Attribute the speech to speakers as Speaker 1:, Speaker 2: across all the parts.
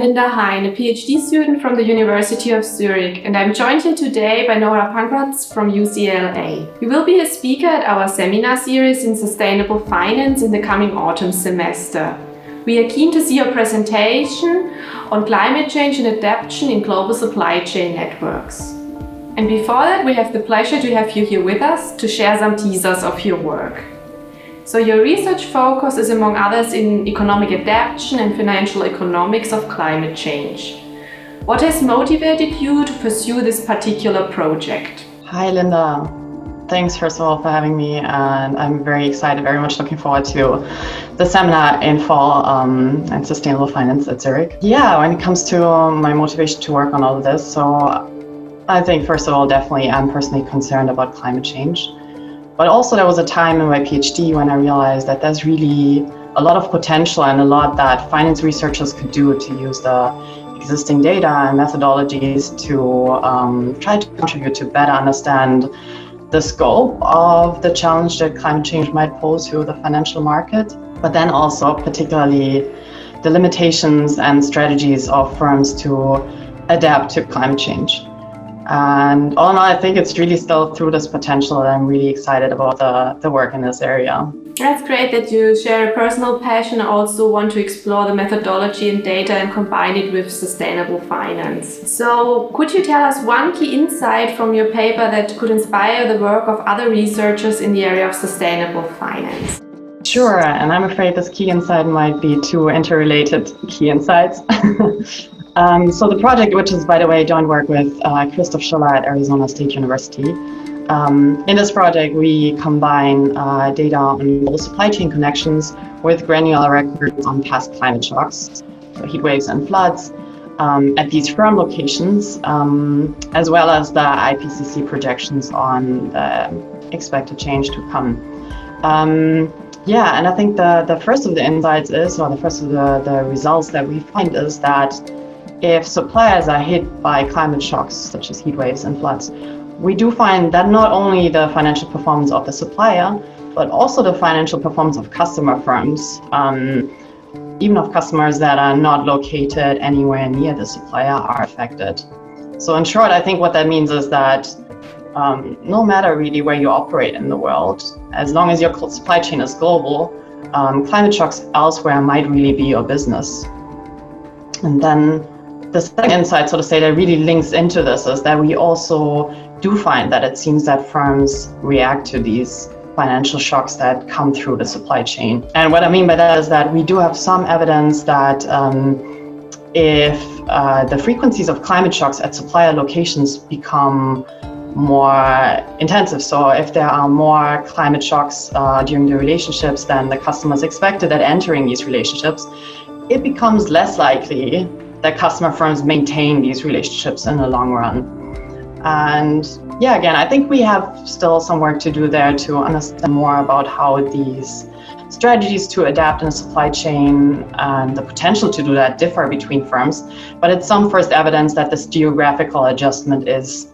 Speaker 1: Linda Hein, a PhD student from the University of Zurich, and I'm joined here today by Nora Pankratz from UCLA. You will be a speaker at our seminar series in sustainable finance in the coming autumn semester. We are keen to see your presentation on climate change and adaptation in global supply chain networks. And before that, we have the pleasure to have you here with us to share some teasers of your work. So your research focus is among others in economic adaptation and financial economics of climate change. What has motivated you to pursue this particular project?
Speaker 2: Hi Linda, thanks first of all for having me, and I'm very excited, very much looking forward to the seminar in fall and sustainable finance at Zurich. Yeah, when it comes to my motivation to work on all of this, so I think first of all, definitely I'm personally concerned about climate change. But also there was a time in my PhD when I realized that there's really a lot of potential and a lot that finance researchers could do to use the existing data and methodologies to try to contribute to better understand the scope of the challenge that climate change might pose to the financial market, but then also particularly the limitations and strategies of firms to adapt to climate change. And all in all, I think it's really still through this potential that I'm really excited about the work in this area.
Speaker 1: That's great that you share a personal passion and also want to explore the methodology and data and combine it with sustainable finance. So could you tell us one key insight from your paper that could inspire the work of other researchers in the area of sustainable finance?
Speaker 2: Sure, and I'm afraid this key insight might be two interrelated key insights. So the project, which is, by the way, joint work with Christoph Schuller at Arizona State University. In this project, we combine data on global supply chain connections with granular records on past climate shocks, so heat waves and floods, at these firm locations, as well as the IPCC projections on the expected change to come. Yeah, and I think the first of the insights is, or the first of the results that we find is that if suppliers are hit by climate shocks, such as heat waves and floods, we do find that not only the financial performance of the supplier, but also the financial performance of customer firms, even of customers that are not located anywhere near the supplier, are affected. So in short, I think what that means is that no matter really where you operate in the world, as long as your supply chain is global, climate shocks elsewhere might really be your business. And then the second insight, so to say, that really links into this is that we also do find that it seems that firms react to these financial shocks that come through the supply chain. And what I mean by that is that we do have some evidence that if the frequencies of climate shocks at supplier locations become more intensive, so if there are more climate shocks during the relationships than the customers expected at entering these relationships, it becomes less likely that customer firms maintain these relationships in the long run. And yeah, again, I think we have still some work to do there to understand more about how these strategies to adapt in a supply chain and the potential to do that differ between firms. But it's some first evidence that this geographical adjustment is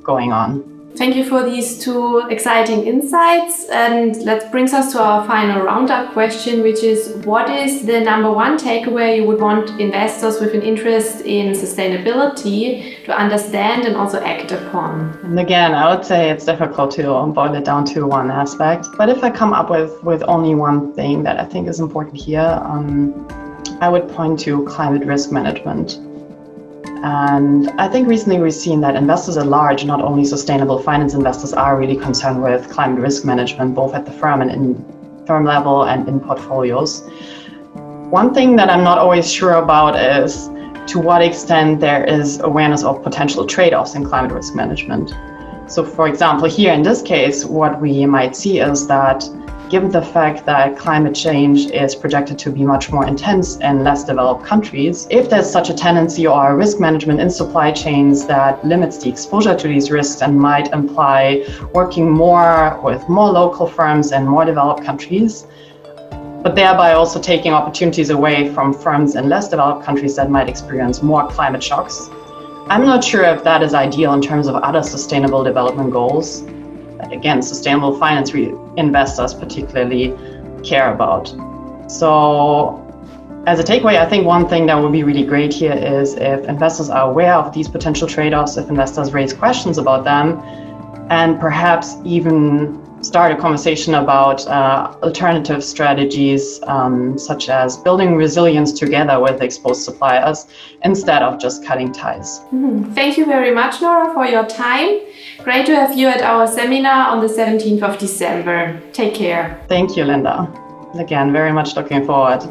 Speaker 2: going on.
Speaker 1: Thank you for these two exciting insights, and that brings us to our final roundup question, which is: what is the number one takeaway you would want investors with an interest in sustainability to understand and also act upon?
Speaker 2: And again, I would say it's difficult to boil it down to one aspect, but if I come up with only one thing that I think is important here, I would point to climate risk management. And I think recently we've seen that investors at large, not only sustainable finance investors, are really concerned with climate risk management, both at the firm and in firm level and in portfolios. One thing that I'm not always sure about is to what extent there is awareness of potential trade-offs in climate risk management. So for example, here in this case, what we might see is that given the fact that climate change is projected to be much more intense in less developed countries, if there's such a tendency or risk management in supply chains that limits the exposure to these risks and might imply working more with more local firms in more developed countries, but thereby also taking opportunities away from firms in less developed countries that might experience more climate shocks, I'm not sure if that is ideal in terms of other sustainable development goals that, again, sustainable finance investors particularly care about. So As a takeaway, I think one thing that would be really great here is if investors are aware of these potential trade-offs, if investors raise questions about them, and perhaps even start a conversation about alternative strategies, such as building resilience together with exposed suppliers instead of just cutting ties.
Speaker 1: Thank you very much, Nora, for your time. Great to have you at our seminar on the 17th of December. Take care.
Speaker 2: Thank you, Linda. Again, very much looking forward.